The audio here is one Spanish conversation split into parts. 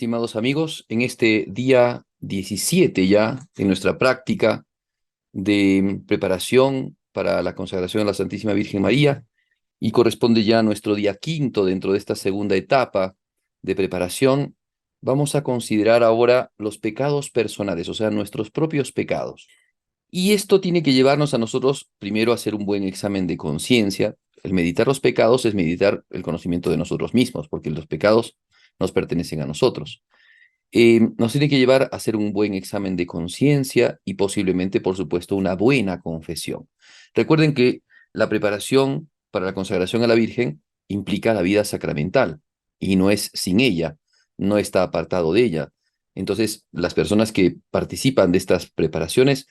estimados amigos, en este día 17 ya, en nuestra práctica de preparación para la consagración a la Santísima Virgen María, y corresponde ya a nuestro día quinto dentro de esta segunda etapa de preparación, vamos a considerar ahora los pecados personales, o sea, nuestros propios pecados. Y esto tiene que llevarnos a nosotros primero a hacer un buen examen de conciencia. El meditar los pecados es meditar el conocimiento de nosotros mismos, porque los pecados nos pertenecen a nosotros. Nos tiene que llevar a hacer un buen examen de conciencia y posiblemente, por supuesto, una buena confesión. Recuerden que la preparación para la consagración a la Virgen implica la vida sacramental y no es sin ella, no está apartado de ella. Entonces, las personas que participan de estas preparaciones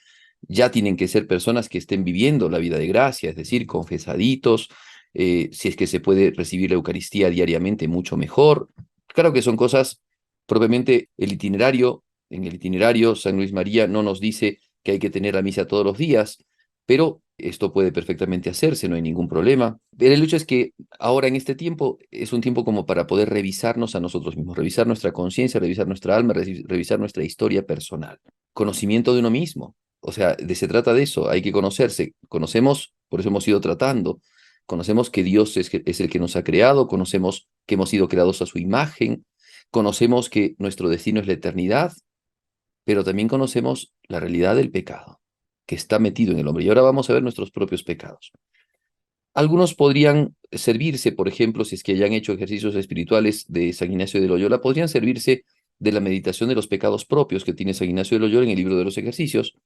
ya tienen que ser personas que estén viviendo la vida de gracia, es decir, confesaditos. Si es que se puede recibir la Eucaristía diariamente, mucho mejor. Claro que son cosas propiamente en el itinerario San Luis María no nos dice que hay que tener la misa todos los días, pero esto puede perfectamente hacerse, no hay ningún problema. Pero el hecho es que ahora en este tiempo es un tiempo como para poder revisarnos a nosotros mismos, revisar nuestra conciencia, revisar nuestra alma, revisar nuestra historia personal. Conocimiento de uno mismo. O sea, se trata de eso, hay que conocerse. Conocemos, por eso hemos ido tratando. Conocemos que Dios es el que nos ha creado, conocemos que hemos sido creados a su imagen, conocemos que nuestro destino es la eternidad, pero también conocemos la realidad del pecado que está metido en el hombre. Y ahora vamos a ver nuestros propios pecados. Algunos podrían servirse, por ejemplo, si es que hayan hecho ejercicios espirituales de San Ignacio de Loyola, podrían servirse de la meditación de los pecados propios que tiene San Ignacio de Loyola en el libro de los ejercicios.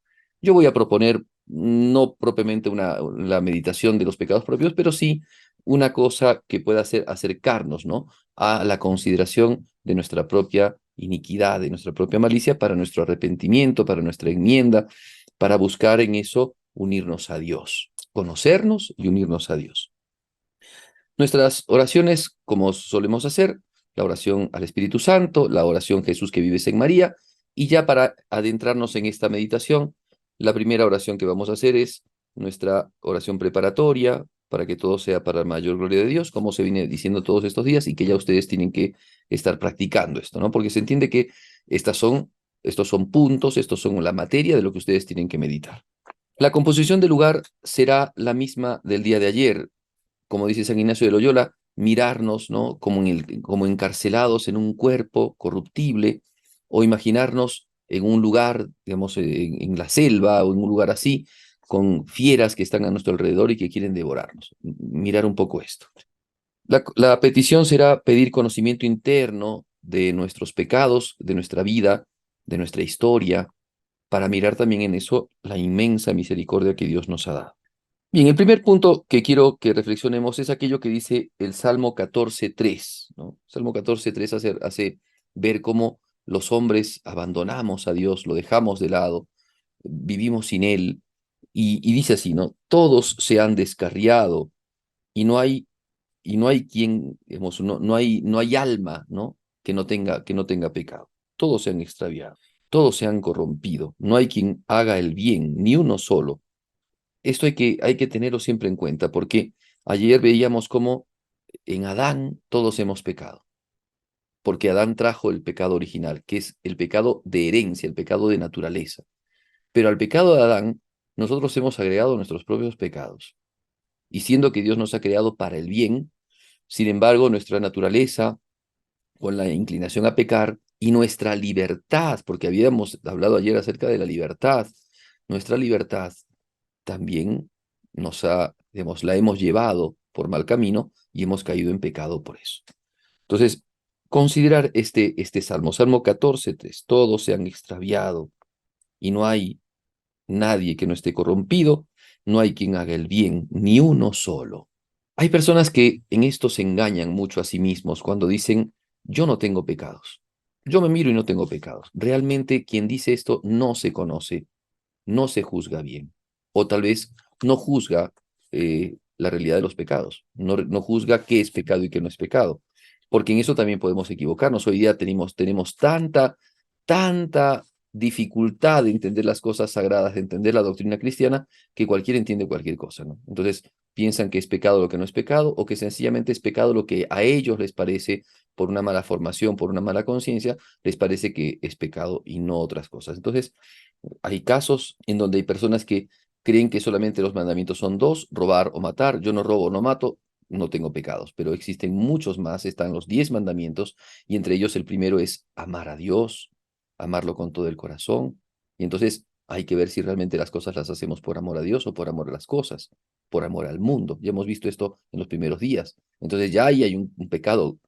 Yo voy a proponer no propiamente la meditación de los pecados propios, pero sí una cosa que pueda acercarnos, ¿no?, a la consideración de nuestra propia iniquidad, de nuestra propia malicia, para nuestro arrepentimiento, para nuestra enmienda, para buscar en eso unirnos a Dios, conocernos y unirnos a Dios. Nuestras oraciones, como solemos hacer, la oración al Espíritu Santo, la oración Jesús que vives en María, y ya para adentrarnos en esta meditación, la primera oración que vamos a hacer es nuestra oración preparatoria, para que todo sea para la mayor gloria de Dios, como se viene diciendo todos estos días, y que ya ustedes tienen que estar practicando esto, ¿no? Porque se entiende que estos son puntos, estos son la materia de lo que ustedes tienen que meditar. La composición del lugar será la misma del día de ayer. Como dice San Ignacio de Loyola, mirarnos, ¿no?, como encarcelados en un cuerpo corruptible, o imaginarnos en un lugar, digamos, en la selva o en un lugar así, con fieras que están a nuestro alrededor y que quieren devorarnos. Mirar un poco esto. La petición será pedir conocimiento interno de nuestros pecados, de nuestra vida, de nuestra historia, para mirar también en eso la inmensa misericordia que Dios nos ha dado. Bien, el primer punto que quiero que reflexionemos es aquello que dice el Salmo 14:3, ¿no? Salmo 14:3 hace ver cómo los hombres abandonamos a Dios, lo dejamos de lado, vivimos sin Él, y dice así, ¿no? Todos se han descarriado y no hay quien, digamos, no hay alma, ¿no?, que no tenga pecado. Todos se han extraviado, todos se han corrompido, no hay quien haga el bien, ni uno solo. Esto hay que tenerlo siempre en cuenta, porque ayer veíamos cómo en Adán todos hemos pecado, porque Adán trajo el pecado original, que es el pecado de herencia, el pecado de naturaleza. Pero al pecado de Adán, nosotros hemos agregado nuestros propios pecados. Y siendo que Dios nos ha creado para el bien, sin embargo, nuestra naturaleza, con la inclinación a pecar, y nuestra libertad, porque habíamos hablado ayer acerca de la libertad, nuestra libertad también digamos, la hemos llevado por mal camino y hemos caído en pecado por eso. Entonces, considerar este Salmo, Salmo 14:3, todos se han extraviado y no hay nadie que no esté corrompido, no hay quien haga el bien, ni uno solo. Hay personas que en esto se engañan mucho a sí mismos cuando dicen, yo no tengo pecados. Yo me miro y no tengo pecados. Realmente quien dice esto no se conoce, no se juzga bien. O tal vez no juzga la realidad de los pecados. No juzga qué es pecado y qué no es pecado. Porque en eso también podemos equivocarnos. Hoy día tenemos tanta dificultad de entender las cosas sagradas, de entender la doctrina cristiana, que cualquiera entiende cualquier cosa, ¿no? Entonces piensan que es pecado lo que no es pecado, o que sencillamente es pecado lo que a ellos les parece por una mala formación, por una mala conciencia, les parece que es pecado y no otras cosas. Entonces, hay casos en donde hay personas que creen que solamente los mandamientos son dos, robar o matar. Yo no robo, no mato, no tengo pecados, pero existen muchos más, están los 10 mandamientos, y entre ellos el primero es amar a Dios, amarlo con todo el corazón. Y entonces hay que ver si realmente las cosas las hacemos por amor a Dios o por amor a las cosas, por amor al mundo. Ya hemos visto esto en los primeros días. Entonces ya ahí hay un pecado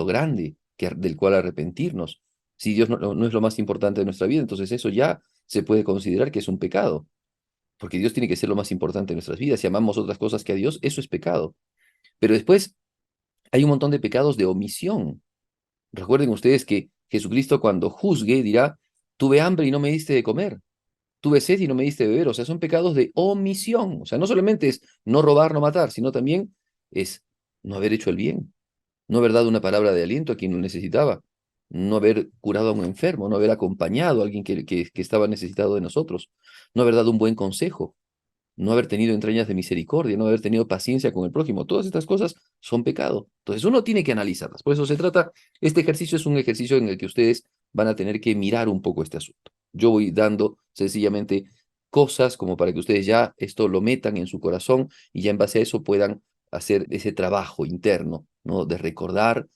grande del cual arrepentirnos. Si Dios no es lo más importante de nuestra vida, entonces eso ya se puede considerar que es un pecado, porque Dios tiene que ser lo más importante de nuestras vidas. Si amamos otras cosas que a Dios, eso es pecado. Pero después hay un montón de pecados de omisión. Recuerden ustedes que Jesucristo cuando juzgue dirá, tuve hambre y no me diste de comer, tuve sed y no me diste de beber. O sea, son pecados de omisión. O sea, no solamente es no robar, no matar, sino también es no haber hecho el bien, no haber dado una palabra de aliento a quien lo necesitaba, no haber curado a un enfermo, no haber acompañado a alguien que estaba necesitado de nosotros, no haber dado un buen consejo, no haber tenido entrañas de misericordia, no haber tenido paciencia con el prójimo. Todas estas cosas son pecado. Entonces uno tiene que analizarlas. Por eso se trata, este ejercicio es un ejercicio en el que ustedes van a tener que mirar un poco este asunto. Yo voy dando sencillamente cosas como para que ustedes ya esto lo metan en su corazón y ya en base a eso puedan hacer ese trabajo interno, ¿no? De recordar,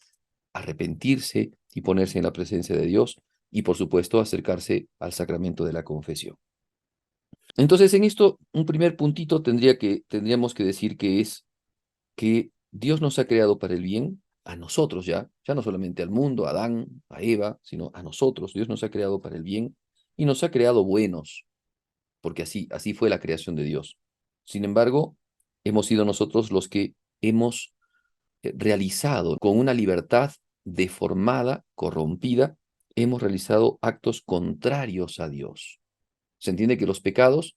arrepentirse y ponerse en la presencia de Dios y por supuesto acercarse al sacramento de la confesión. Entonces, en esto, un primer puntito tendríamos que decir que es que Dios nos ha creado para el bien, a nosotros ya no solamente al mundo, a Adán, a Eva, sino a nosotros. Dios nos ha creado para el bien y nos ha creado buenos, porque así fue la creación de Dios. Sin embargo, hemos sido nosotros los que hemos realizado con una libertad deformada, corrompida, hemos realizado actos contrarios a Dios. Se entiende que los pecados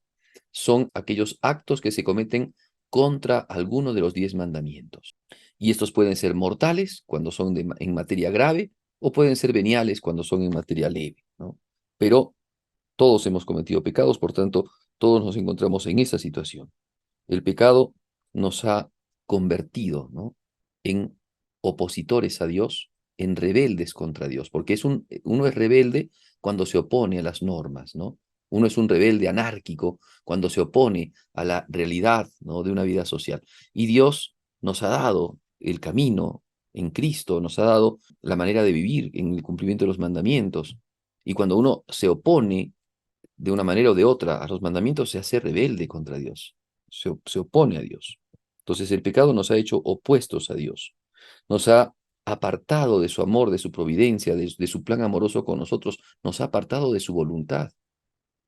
son aquellos actos que se cometen contra alguno de los 10 mandamientos. Y estos pueden ser mortales cuando son en materia grave o pueden ser veniales cuando son en materia leve, ¿no? Pero todos hemos cometido pecados, por tanto, todos nos encontramos en esa situación. El pecado nos ha convertido, ¿no?, en opositores a Dios, en rebeldes contra Dios, porque uno es rebelde cuando se opone a las normas, ¿no? Uno es un rebelde anárquico cuando se opone a la realidad, ¿no?, de una vida social. Y Dios nos ha dado el camino en Cristo, nos ha dado la manera de vivir en el cumplimiento de los mandamientos. Y cuando uno se opone de una manera o de otra a los mandamientos, se hace rebelde contra Dios, se opone a Dios. Entonces el pecado nos ha hecho opuestos a Dios, nos ha apartado de su amor, de su providencia, de su plan amoroso con nosotros, nos ha apartado de su voluntad.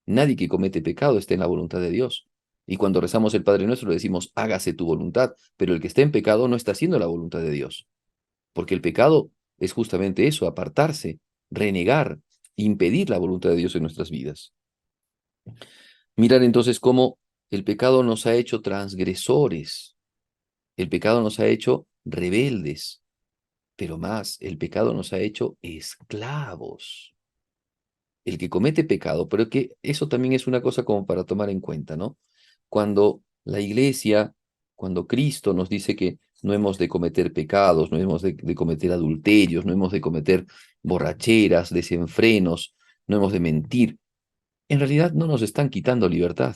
Nadie que comete pecado está en la voluntad de Dios. Y cuando rezamos el Padre Nuestro le decimos, hágase tu voluntad, pero el que está en pecado no está haciendo la voluntad de Dios, porque el pecado es justamente eso, apartarse, renegar, impedir la voluntad de Dios en nuestras vidas. Mirar entonces cómo el pecado nos ha hecho transgresores, el pecado nos ha hecho rebeldes, pero más, el pecado nos ha hecho esclavos. El que comete pecado, pero que eso también es una cosa como para tomar en cuenta, ¿no? Cuando la iglesia, cuando Cristo nos dice que no hemos de cometer pecados, no hemos de cometer adulterios, no hemos de cometer borracheras, desenfrenos, no hemos de mentir, en realidad no nos están quitando libertad,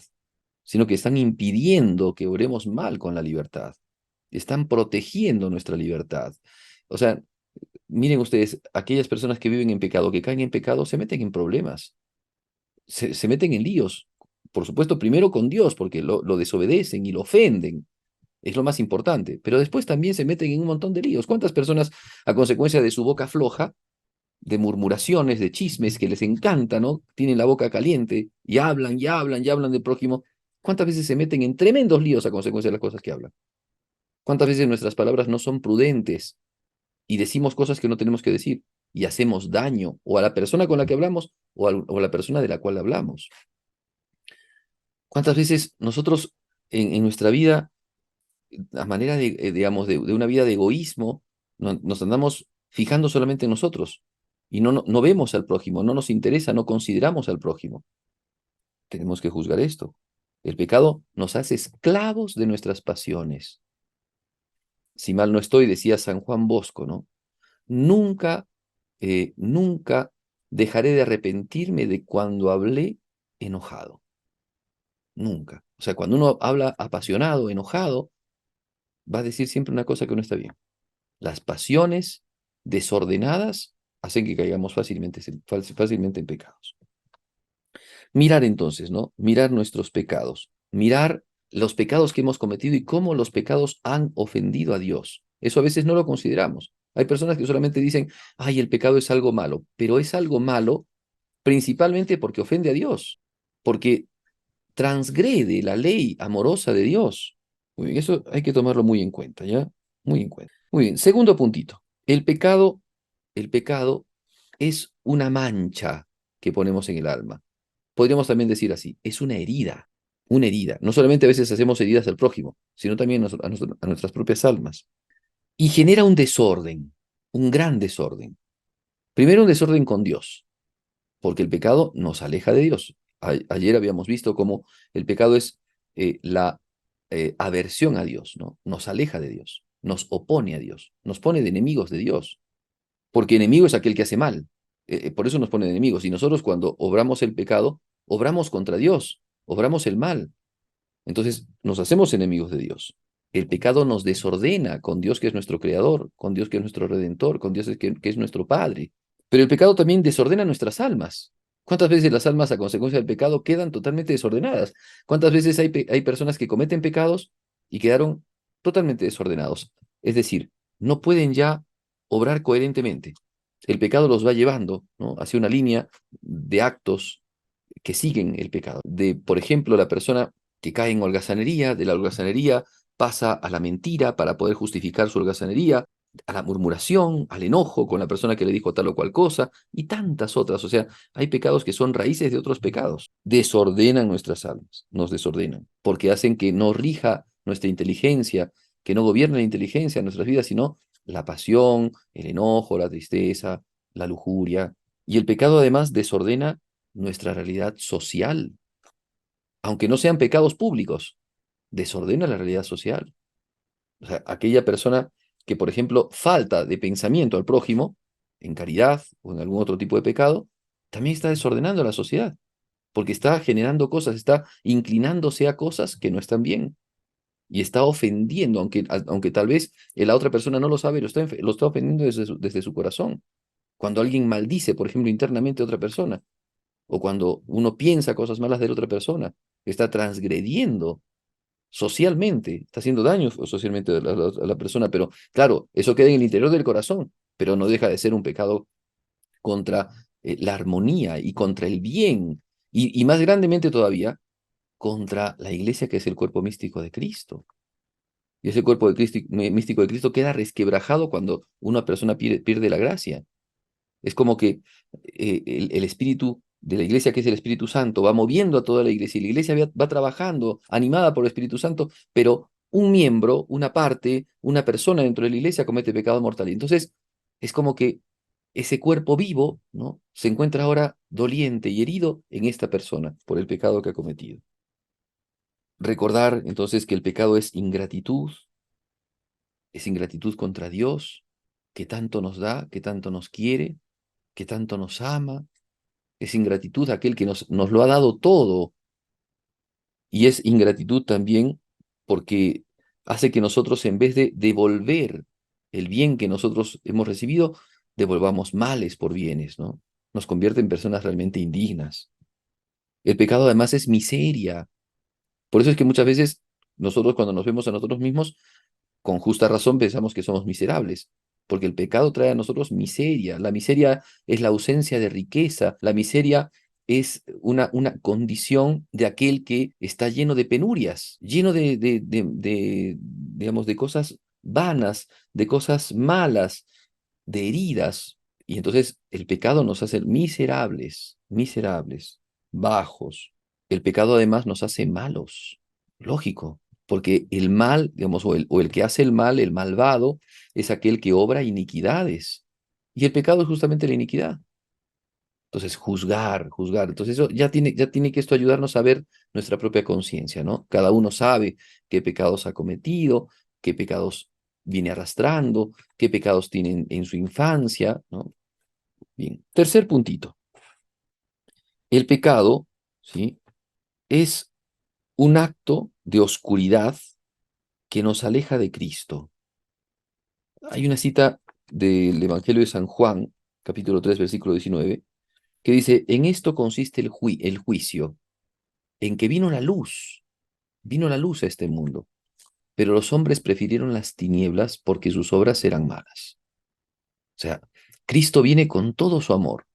sino que están impidiendo que oremos mal con la libertad. Están protegiendo nuestra libertad. O sea, miren ustedes, aquellas personas que viven en pecado, que caen en pecado, se meten en problemas, se meten en líos. Por supuesto, primero con Dios, porque lo desobedecen y lo ofenden. Es lo más importante. Pero después también se meten en un montón de líos. ¿Cuántas personas, a consecuencia de su boca floja, de murmuraciones, de chismes que les encanta, ¿no? Tienen la boca caliente y hablan, y hablan, y hablan del prójimo? ¿Cuántas veces se meten en tremendos líos a consecuencia de las cosas que hablan? ¿Cuántas veces nuestras palabras no son prudentes y decimos cosas que no tenemos que decir y hacemos daño o a la persona con la que hablamos o a la persona de la cual hablamos? ¿Cuántas veces nosotros en nuestra vida, a manera de, digamos, de una vida de egoísmo, nos andamos fijando solamente en nosotros y no vemos al prójimo, no nos interesa, no consideramos al prójimo? Tenemos que juzgar esto. El pecado nos hace esclavos de nuestras pasiones. Si mal no estoy, decía San Juan Bosco, ¿no? Nunca, nunca dejaré de arrepentirme de cuando hablé enojado. Nunca. O sea, cuando uno habla apasionado, enojado, va a decir siempre una cosa que no está bien. Las pasiones desordenadas hacen que caigamos fácilmente en pecados. Mirar entonces, ¿no? Mirar nuestros pecados, mirar los pecados que hemos cometido y cómo los pecados han ofendido a Dios. Eso a veces no lo consideramos. Hay personas que solamente dicen, ay, el pecado es algo malo, pero es algo malo principalmente porque ofende a Dios, porque transgrede la ley amorosa de Dios. Muy bien, eso hay que tomarlo muy en cuenta, ¿ya? Muy en cuenta. Muy bien, segundo puntito. El pecado es una mancha que ponemos en el alma. Podríamos también decir así, es una herida, una herida. No solamente a veces hacemos heridas al prójimo, sino también a nuestras propias almas. Y genera un desorden, un gran desorden. Primero un desorden con Dios, porque el pecado nos aleja de Dios. Ayer habíamos visto cómo el pecado es la aversión a Dios, ¿no? Nos aleja de Dios, nos opone a Dios, nos pone de enemigos de Dios, porque enemigo es aquel que hace mal. Por eso nos pone de enemigos. Y nosotros cuando obramos el pecado, obramos contra Dios, obramos el mal. Entonces nos hacemos enemigos de Dios. El pecado nos desordena con Dios que es nuestro creador, con Dios que es nuestro redentor, con Dios que es nuestro Padre. Pero el pecado también desordena nuestras almas. ¿Cuántas veces las almas a consecuencia del pecado quedan totalmente desordenadas? ¿Cuántas veces hay personas que cometen pecados y quedaron totalmente desordenados? Es decir, no pueden ya obrar coherentemente. El pecado los va llevando, ¿no?, hacia una línea de actos que siguen el pecado. De, por ejemplo, la persona que cae en holgazanería, de la holgazanería pasa a la mentira para poder justificar su holgazanería, a la murmuración, al enojo con la persona que le dijo tal o cual cosa, y tantas otras. O sea, hay pecados que son raíces de otros pecados. Desordenan nuestras almas, nos desordenan, porque hacen que no rija nuestra inteligencia, que no gobierne la inteligencia de nuestras vidas, sino la pasión, el enojo, la tristeza, la lujuria. Y el pecado además desordena nuestra realidad social, aunque no sean pecados públicos, desordena la realidad social. O sea, aquella persona que, por ejemplo, falta de pensamiento al prójimo, en caridad o en algún otro tipo de pecado, también está desordenando la sociedad, porque está generando cosas, está inclinándose a cosas que no están bien y está ofendiendo, aunque tal vez la otra persona no lo sabe, lo está ofendiendo desde su corazón. Cuando alguien maldice, por ejemplo, internamente a otra persona, o cuando uno piensa cosas malas de la otra persona, está transgrediendo socialmente, está haciendo daño socialmente a la persona, pero claro, eso queda en el interior del corazón, pero no deja de ser un pecado contra la armonía y contra el bien, y más grandemente todavía, contra la iglesia que es el cuerpo místico de Cristo. Y ese cuerpo místico de Cristo queda resquebrajado cuando una persona pierde la gracia. Es como que el espíritu de la iglesia, que es el Espíritu Santo, va moviendo a toda la iglesia y la iglesia va trabajando, animada por el Espíritu Santo, pero un miembro, una parte, una persona dentro de la iglesia comete pecado mortal. Y entonces es como que ese cuerpo vivo, ¿no?, se encuentra ahora doliente y herido en esta persona por el pecado que ha cometido. Recordar entonces que el pecado es ingratitud contra Dios, que tanto nos da, que tanto nos quiere, que tanto nos ama. Es ingratitud aquel que nos lo ha dado todo. Y es ingratitud también porque hace que nosotros, en vez de devolver el bien que nosotros hemos recibido, devolvamos males por bienes, ¿no? Nos convierte en personas realmente indignas. El pecado además es miseria. Por eso es que muchas veces nosotros, cuando nos vemos a nosotros mismos, con justa razón pensamos que somos miserables, porque el pecado trae a nosotros miseria. La miseria es la ausencia de riqueza, la miseria es una condición de aquel que está lleno de penurias, lleno digamos, de cosas vanas, de cosas malas, de heridas. Y entonces el pecado nos hace miserables, miserables, bajos. El pecado además nos hace malos, lógico, porque el mal, digamos, o el que hace el mal, el malvado, es aquel que obra iniquidades. Y el pecado es justamente la iniquidad. Entonces, juzgar. Entonces, eso ya tiene que esto ayudarnos a ver nuestra propia conciencia, ¿no? Cada uno sabe qué pecados ha cometido, qué pecados viene arrastrando, qué pecados tienen en su infancia, ¿no? Bien, tercer puntito. El pecado, ¿sí?, es un acto de oscuridad que nos aleja de Cristo. Hay una cita del Evangelio de San Juan, capítulo 3, versículo 19, que dice, en esto consiste el juicio, en que vino la luz a este mundo, pero los hombres prefirieron las tinieblas porque sus obras eran malas. O sea, Cristo viene con todo su amor,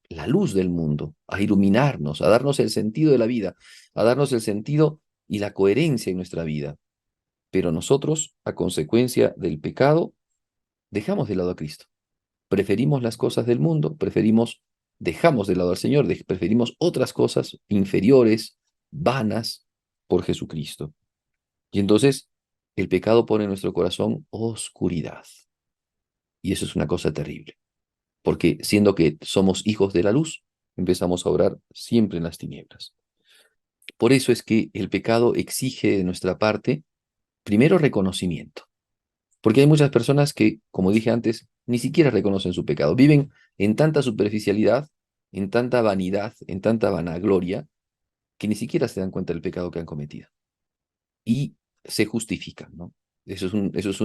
la luz del mundo, a iluminarnos, a darnos el sentido de la vida, a darnos el sentido y la coherencia en nuestra vida. Pero nosotros, a consecuencia del pecado, dejamos de lado a Cristo. Preferimos las cosas del mundo, dejamos de lado al Señor, preferimos otras cosas inferiores, vanas, por Jesucristo. Y entonces el pecado pone en nuestro corazón oscuridad. Y eso es una cosa terrible, porque siendo que somos hijos de la luz, empezamos a obrar siempre en las tinieblas. Por eso es que el pecado exige de nuestra parte, primero, reconocimiento. Porque hay muchas personas que, como dije antes, ni siquiera reconocen su pecado. Viven en tanta superficialidad, en tanta vanidad, en tanta vanagloria, que ni siquiera se dan cuenta del pecado que han cometido. Y se justifican, ¿no? Eso es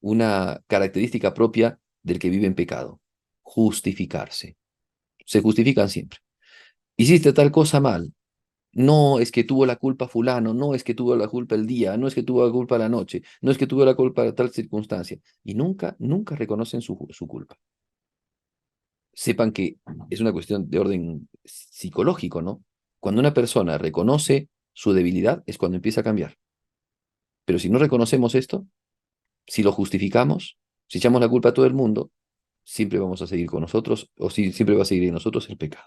una característica propia del que vive en pecado. Justificarse. Se justifican siempre. Hiciste tal cosa mal. No es que tuvo la culpa fulano, no es que tuvo la culpa el día, no es que tuvo la culpa la noche, no es que tuvo la culpa de tal circunstancia. Y nunca, nunca reconocen su culpa. Sepan que es una cuestión de orden psicológico, ¿no? Cuando una persona reconoce su debilidad es cuando empieza a cambiar. Pero si no reconocemos esto, si lo justificamos, si echamos la culpa a todo el mundo, siempre vamos a seguir con nosotros, o siempre va a seguir en nosotros el pecado.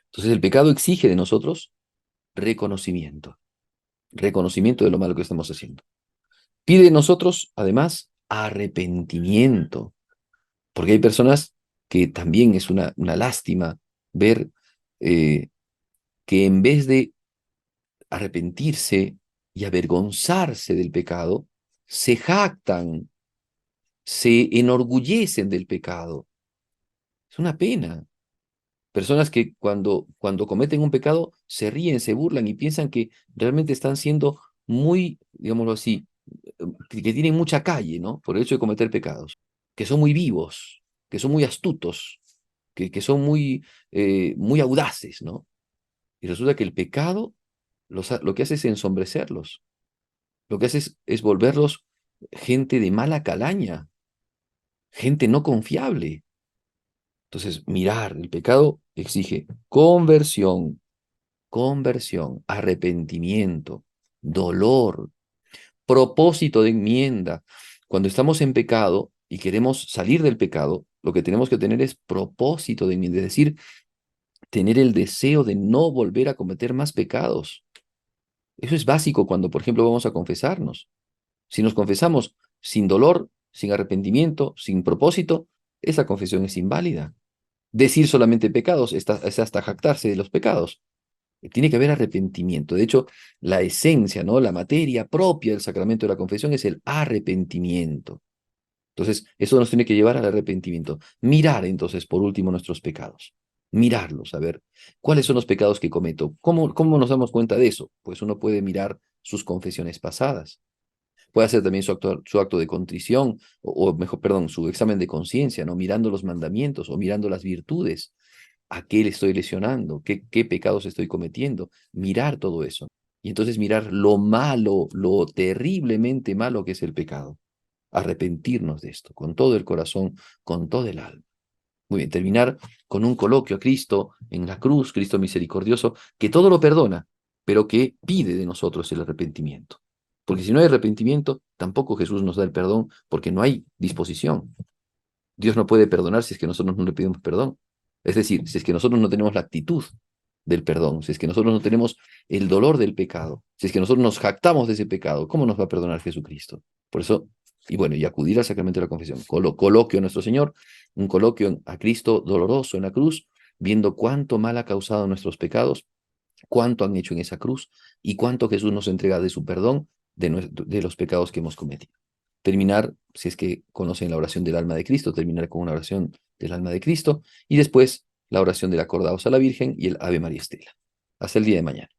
Entonces el pecado exige de nosotros reconocimiento, reconocimiento de lo malo que estamos haciendo. Pide de nosotros, además, arrepentimiento, porque hay personas que también es una lástima ver que en vez de arrepentirse y avergonzarse del pecado, se jactan, se enorgullecen del pecado. Es una pena. Personas que cuando cometen un pecado se ríen, se burlan y piensan que realmente están siendo muy, digámoslo así, que tienen mucha calle, ¿no? Por el hecho de cometer pecados, que son muy vivos, que son muy astutos, que son muy audaces, ¿no? Y resulta que el pecado lo que hace es ensombrecerlos, lo que hace es volverlos gente de mala calaña, gente no confiable. Entonces, mirar, el pecado exige conversión, arrepentimiento, dolor, propósito de enmienda. Cuando estamos en pecado y queremos salir del pecado, lo que tenemos que tener es propósito de enmienda, es decir, tener el deseo de no volver a cometer más pecados. Eso es básico cuando, por ejemplo, vamos a confesarnos. Si nos confesamos sin dolor, sin arrepentimiento, sin propósito, esa confesión es inválida. Decir solamente pecados es hasta jactarse de los pecados. Tiene que haber arrepentimiento. De hecho, la esencia, ¿no? La materia propia del sacramento de la confesión es el arrepentimiento. Entonces, eso nos tiene que llevar al arrepentimiento. Mirar, entonces, por último, nuestros pecados. Mirarlos, a ver, ¿cuáles son los pecados que cometo? ¿Cómo nos damos cuenta de eso? Pues uno puede mirar sus confesiones pasadas. Puede hacer también su acto de contrición, o mejor, perdón, su examen de conciencia, ¿no? Mirando los mandamientos o mirando las virtudes. ¿A qué le estoy lesionando? ¿Qué pecados estoy cometiendo? Mirar todo eso. Y entonces mirar lo malo, lo terriblemente malo que es el pecado. Arrepentirnos de esto, con todo el corazón, con todo el alma. Muy bien, terminar con un coloquio a Cristo en la cruz, Cristo misericordioso, que todo lo perdona, pero que pide de nosotros el arrepentimiento. Porque si no hay arrepentimiento, tampoco Jesús nos da el perdón, porque no hay disposición. Dios no puede perdonar si es que nosotros no le pedimos perdón. Es decir, si es que nosotros no tenemos la actitud del perdón, si es que nosotros no tenemos el dolor del pecado, si es que nosotros nos jactamos de ese pecado, ¿cómo nos va a perdonar Jesucristo? Por eso, y bueno, y acudir al sacramento de la confesión. Coloquio a nuestro Señor, un coloquio a Cristo doloroso en la cruz, viendo cuánto mal ha causado nuestros pecados, cuánto han hecho en esa cruz y cuánto Jesús nos entrega de su perdón de los pecados que hemos cometido. terminar, si es que conocen la oración del alma de Cristo, terminar con una oración del alma de Cristo y después la oración del acordaos a la Virgen y el Ave María Estela. Hasta el día de mañana.